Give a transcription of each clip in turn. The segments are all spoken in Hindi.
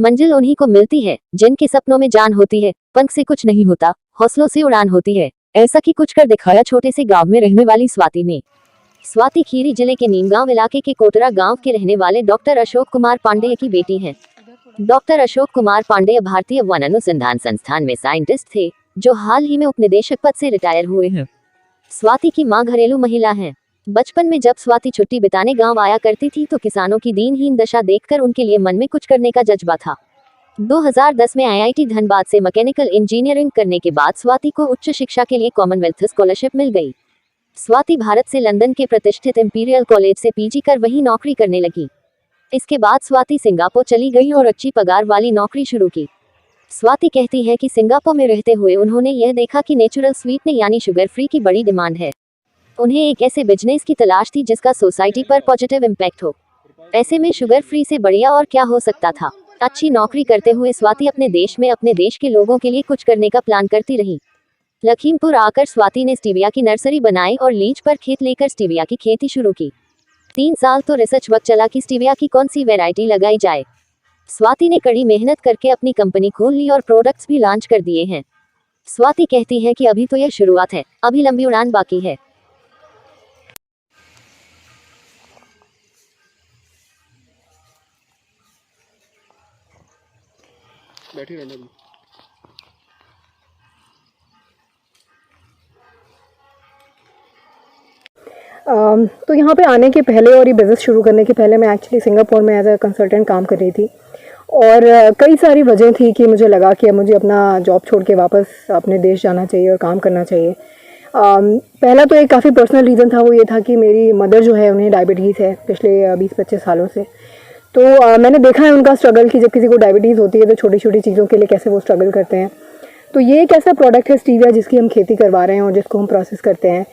मंजिल उन्हीं को मिलती है जिनके सपनों में जान होती है। पंख से कुछ नहीं होता, हौसलों से उड़ान होती है। ऐसा ही कुछ कर दिखाया छोटे से गांव में रहने वाली स्वाति ने। स्वाति खीरी जिले के नीमगांव इलाके के कोटरा गांव के रहने वाले डॉक्टर अशोक कुमार पांडेय की बेटी हैं। डॉक्टर अशोक कुमार पांडेय भारतीय वन अनुसंधान संस्थान में साइंटिस्ट थे, जो हाल ही में उपनिदेशक पद से रिटायर हुए हैं। स्वाति की मां घरेलू महिला हैं। बचपन में जब स्वाति छुट्टी बिताने गांव आया करती थी तो किसानों की दीनहीन दशा देखकर उनके लिए मन में कुछ करने का जज्बा था। 2010 में आईआईटी धनबाद से मैकेनिकल इंजीनियरिंग करने के बाद स्वाति को उच्च शिक्षा के लिए कॉमनवेल्थ स्कॉलरशिप मिल गई। स्वाति भारत से लंदन के प्रतिष्ठित इंपीरियल कॉलेज से पीजी कर वहीं नौकरी करने लगी। इसके बाद स्वाति सिंगापुर चली गई और अच्छी पगार वाली नौकरी शुरू की। स्वाति कहती है कि सिंगापुर में रहते हुए उन्होंने यह देखा कि नेचुरल स्वीटनेस यानी शुगर फ्री की बड़ी डिमांड है। उन्हें एक ऐसे बिजनेस की तलाश थी जिसका सोसाइटी पर पॉजिटिव इम्पैक्ट हो। ऐसे में शुगर फ्री से बढ़िया और क्या हो सकता था। अच्छी नौकरी करते हुए स्वाति अपने देश में अपने देश के लोगों के लिए कुछ करने का प्लान करती रही। लखीमपुर आकर स्वाति ने स्टीविया की नर्सरी बनाई और लीज पर खेत लेकर स्टीविया की खेती शुरू की। 3 साल तो रिसर्च वर्क चला कि स्टीविया की कौन सी वैरायटी लगाई जाए। स्वाति ने कड़ी मेहनत करके अपनी कंपनी खोल ली और प्रोडक्ट्स भी लॉन्च कर दिए हैं। स्वाति कहती है कि अभी तो यह शुरुआत है, अभी लंबी उड़ान बाकी है। बैठी रहने दो। तो यहाँ पे आने के पहले और ये बिज़नेस शुरू करने के पहले मैं एक्चुअली सिंगापुर में एज अ कंसल्टेंट काम कर रही थी और कई सारी वजह थी कि मुझे लगा कि अब मुझे अपना जॉब छोड़ के वापस अपने देश जाना चाहिए और काम करना चाहिए। पहला तो एक काफ़ी पर्सनल रीज़न था, वो ये था कि मेरी मदर जो है उन्हें डायबिटीज़ है पिछले 20-25 सालों से। तो मैंने देखा है उनका स्ट्रगल कि जब किसी को डायबिटीज़ होती है तो छोटी छोटी चीज़ों के लिए कैसे वो स्ट्रगल करते हैं। तो ये एक ऐसा प्रोडक्ट है स्टीविया जिसकी हम खेती करवा रहे हैं और जिसको हम प्रोसेस करते हैं,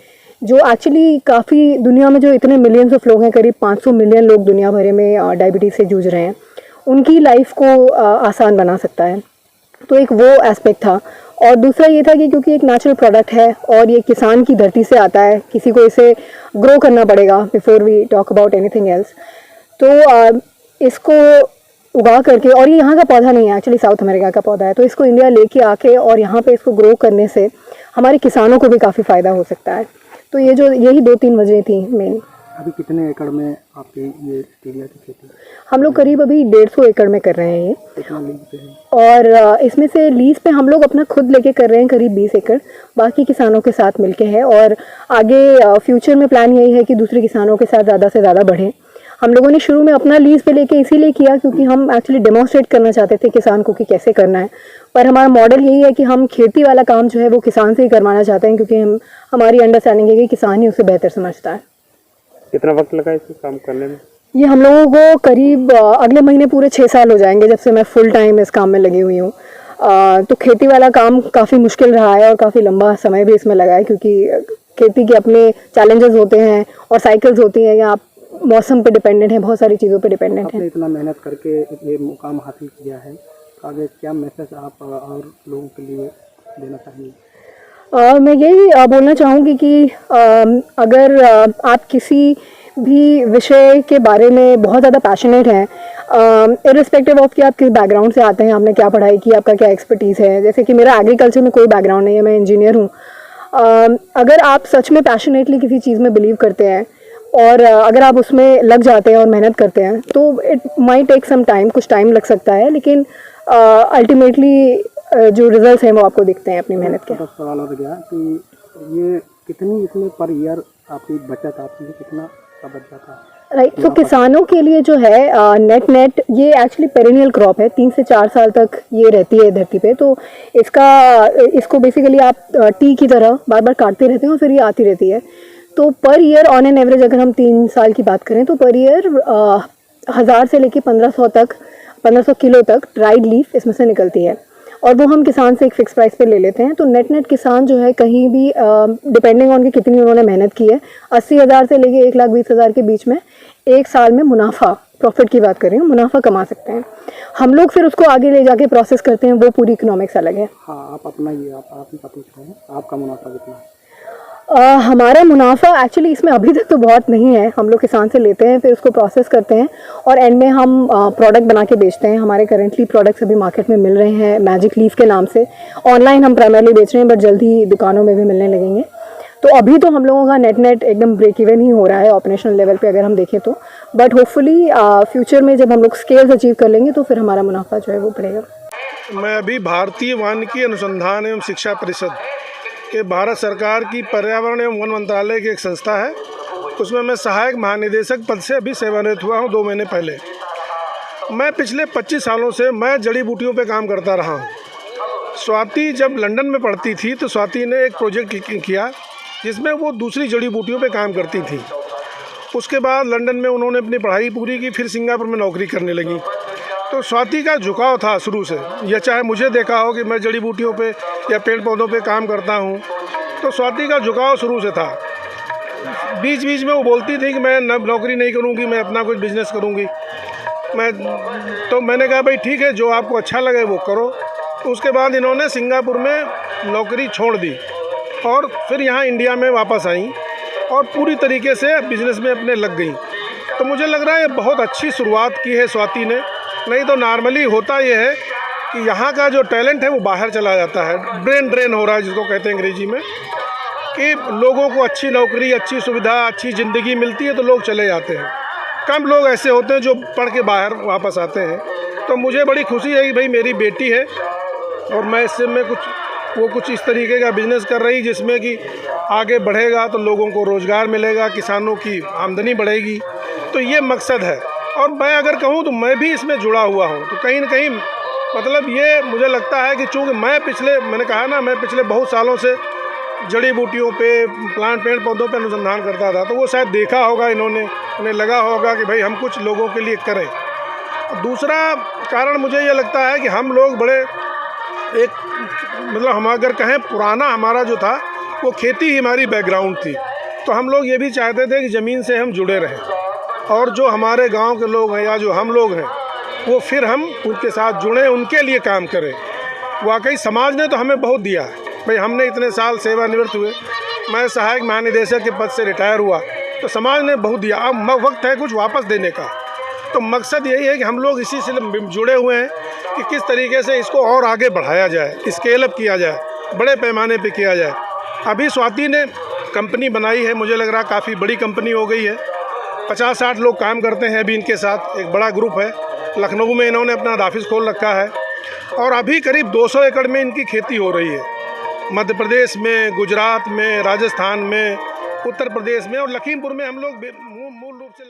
जो एक्चुअली काफ़ी दुनिया में जो इतने मिलियंस ऑफ लोग हैं, करीब 500 मिलियन लोग दुनिया भर में डायबिटीज़ से जूझ रहे हैं, उनकी लाइफ को आसान बना सकता है। तो एक वो एस्पेक्ट था। और दूसरा ये था कि क्योंकि एक नेचुरल प्रोडक्ट है और ये किसान की धरती से आता है, किसी को इसे ग्रो करना पड़ेगा before we talk about anything else. तो इसको उगा करके, और ये यहाँ का पौधा नहीं है, एक्चुअली साउथ अमेरिका का पौधा है, तो इसको इंडिया लेके आके और यहाँ पे इसको ग्रो करने से हमारे किसानों को भी काफ़ी फ़ायदा हो सकता है। तो यही 2-3 वजह थी मेन। अभी कितने एकड़ में आपकी ये स्टीविया की खेती? हम लोग करीब अभी 150 एकड़ में कर रहे हैं ये। कितना लीज पे है? और इसमें से लीज पे हम लोग अपना खुद लेके कर रहे हैं करीब 20 एकड़, बाकी किसानों के साथ मिलके है। और आगे फ्यूचर में प्लान यही है कि दूसरे किसानों के साथ ज़्यादा से ज़्यादा बढ़ें। हम लोगों ने शुरू में अपना लीज पे लेके इसीलिए किया क्योंकि हम एक्चुअली डेमोन्स्ट्रेट करना चाहते थे किसान को कि कैसे करना है। पर हमारा मॉडल यही है कि हम खेती वाला काम जो है वो किसान से ही करवाना चाहते हैं, क्योंकि हमारी अंडरस्टैंडिंग है कि किसान ही उसे बेहतर समझता है। कितना वक्त लगा इस काम करने में? ये हम लोगों को करीब अगले महीने पूरे 6 साल हो जाएंगे जब से मैं फुल टाइम इस काम में लगी हुई हूँ। तो खेती वाला काम काफ़ी मुश्किल रहा है और काफ़ी लंबा समय भी इसमें लगा है, क्योंकि खेती के अपने चैलेंजेस होते हैं और साइकिल्स होती हैं, या आप मौसम पे डिपेंडेंट है, बहुत सारी चीज़ों पे डिपेंडेंट है। इतना मेहनत करके ये मुकाम हासिल किया है, आगे क्या मैसेज आप और लोगों के लिए देना चाहेंगे? मैं यही बोलना चाहूँगी कि अगर आप किसी भी विषय के बारे में बहुत ज़्यादा पैशनेट हैं, इर्रिस्पेक्टिव ऑफ कि आप किस बैकग्राउंड से आते हैं, आपने क्या पढ़ाई की, आपका क्या एक्सपर्टीज़ है। जैसे कि मेरा एग्रीकल्चर में कोई बैकग्राउंड नहीं है, मैं इंजीनियर हूँ। अगर आप सच में पैशनेटली किसी चीज़ में बिलीव करते हैं और अगर आप उसमें लग जाते हैं और मेहनत करते हैं तो it might take some time, कुछ टाइम लग सकता है, लेकिन अल्टीमेटली जो रिजल्ट्स हैं वो आपको दिखते हैं अपनी मेहनत के। सवाल हो गया कि ये कितनी इसमें पर ईयर आपकी बचत आती है, कितना का बच जाता है? राइट, तो किसानों के लिए जो है नेट ये एक्चुअली पेरिनियल क्रॉप है, 3 से 4 साल तक ये रहती है धरती पे। तो इसको बेसिकली आप टी की तरह बार बार काटते रहते हैं और फिर ये आती रहती है। तो per year on an average अगर हम 3 साल की बात करें तो पर ईयर 1000 से लेके 1500 किलो तक ड्राइड लीफ इसमें से निकलती है, और वो हम किसान से एक फिक्स प्राइस पे ले लेते हैं। तो नेट किसान जो है कहीं भी डिपेंडिंग ऑन कि कितनी उन्होंने मेहनत की है, 80,000 से लेके 1,20,000 के बीच में एक साल में मुनाफा, प्रॉफिट की बात कर रही हूँ, मुनाफा कमा सकते हैं। हम लोग फिर उसको आगे ले जाके प्रोसेस करते हैं, वो पूरी इकोनॉमिक्स अलग है। हाँ, आप अपना ये आप ही पूछ रहे हैं, आपका मुनाफा कितना है? हमारा मुनाफा एक्चुअली इसमें अभी तक तो बहुत नहीं है। हम लोग किसान से लेते हैं, फिर उसको प्रोसेस करते हैं और एंड में हम प्रोडक्ट बना के बेचते हैं। हमारे करेंटली प्रोडक्ट्स अभी मार्केट में मिल रहे हैं मैजिक लीफ के नाम से। ऑनलाइन हम प्राइमरली बेच रहे हैं, बट जल्द ही दुकानों में भी मिलने लगेंगे। तो अभी तो हम लोगों का नेट एकदम ब्रेक इवन ही हो रहा है ऑपरेशनल लेवल पे अगर हम देखें तो, बट होपफुली फ्यूचर में जब हम लोग स्केल्स अचीव कर लेंगे तो फिर हमारा मुनाफा जो है वो बढ़ेगा। मैं अभी भारतीय वानिकी अनुसंधान एवं शिक्षा परिषद के भारत सरकार की पर्यावरण एवं वन मंत्रालय की एक संस्था है, उसमें मैं सहायक महानिदेशक पद से अभी सेवानिवृत्त हुआ हूँ 2 महीने पहले। मैं पिछले 25 सालों से मैं जड़ी बूटियों पे काम करता रहा हूँ। स्वाति जब लंदन में पढ़ती थी तो स्वाति ने एक प्रोजेक्ट किया जिसमें वो दूसरी जड़ी बूटियों पे काम करती थी। उसके बाद लंदन में उन्होंने अपनी पढ़ाई पूरी की, फिर सिंगापुर में नौकरी करने लगी। तो स्वाति का झुकाव था शुरू से, यह चाहे मुझे देखा हो कि मैं जड़ी बूटियों पे या पेड़ पौधों पे काम करता हूँ, तो स्वाति का झुकाव शुरू से था। बीच बीच में वो बोलती थी कि मैं नौकरी नहीं करूँगी, मैं अपना कुछ बिजनेस करूँगी। मैंने कहा भाई ठीक है, जो आपको अच्छा लगे वो करो। तो उसके बाद इन्होंने सिंगापुर में नौकरी छोड़ दी और फिर यहाँ इंडिया में वापस आई और पूरी तरीके से बिज़नेस में अपने लग गई। तो मुझे लग रहा है ये बहुत अच्छी शुरुआत की है स्वाति ने। नहीं तो नॉर्मली होता ये है कि यहाँ का जो टैलेंट है वो बाहर चला जाता है, ब्रेन ड्रेन हो रहा है जिसको कहते हैं अंग्रेजी में, कि लोगों को अच्छी नौकरी, अच्छी सुविधा, अच्छी ज़िंदगी मिलती है तो लोग चले जाते हैं। कम लोग ऐसे होते हैं जो पढ़ के बाहर वापस आते हैं। तो मुझे बड़ी खुशी है कि भाई मेरी बेटी है और मैं इससे कुछ इस तरीके का बिज़नेस कर रही जिसमें कि आगे बढ़ेगा तो लोगों को रोज़गार मिलेगा, किसानों की आमदनी बढ़ेगी। तो ये मकसद है। और मैं अगर कहूँ तो मैं भी इसमें जुड़ा हुआ हूँ। तो कहीं न कहीं मतलब ये मुझे लगता है कि चूँकि मैंने कहा ना, मैं पिछले बहुत सालों से जड़ी बूटियों पे, पेड़ पौधों पे अनुसंधान करता था, तो वो शायद देखा होगा इन्होंने, उन्हें लगा होगा कि भाई हम कुछ लोगों के लिए करें। दूसरा कारण मुझे ये लगता है कि हम लोग बड़े हम अगर कहें पुराना हमारा जो था वो खेती ही हमारी बैकग्राउंड थी। तो हम लोग ये भी चाहते थे कि ज़मीन से हम जुड़े रहें और जो हमारे गांव के लोग हैं या जो हम लोग हैं वो फिर हम उनके साथ जुड़ें, उनके लिए काम करें। वाकई समाज ने तो हमें बहुत दिया है भाई। हमने इतने साल सेवानिवृत्त हुए, मैं सहायक महानिदेशक के पद से रिटायर हुआ, तो समाज ने बहुत दिया। अब वक्त है कुछ वापस देने का। तो मकसद यही है कि हम लोग इसी से जुड़े हुए हैं कि किस तरीके से इसको और आगे बढ़ाया जाए, स्केल अप किया जाए, बड़े पैमाने पे किया जाए। अभी स्वाति ने कंपनी बनाई है, मुझे लग रहा काफ़ी बड़ी कंपनी हो गई है। 50-60 लोग काम करते हैं अभी इनके साथ, एक बड़ा ग्रुप है। लखनऊ में इन्होंने अपना ऑफिस खोल रखा है और अभी करीब 200 एकड़ में इनकी खेती हो रही है। मध्य प्रदेश में, गुजरात में, राजस्थान में, उत्तर प्रदेश में और लखीमपुर में हम लोग मूल रूप से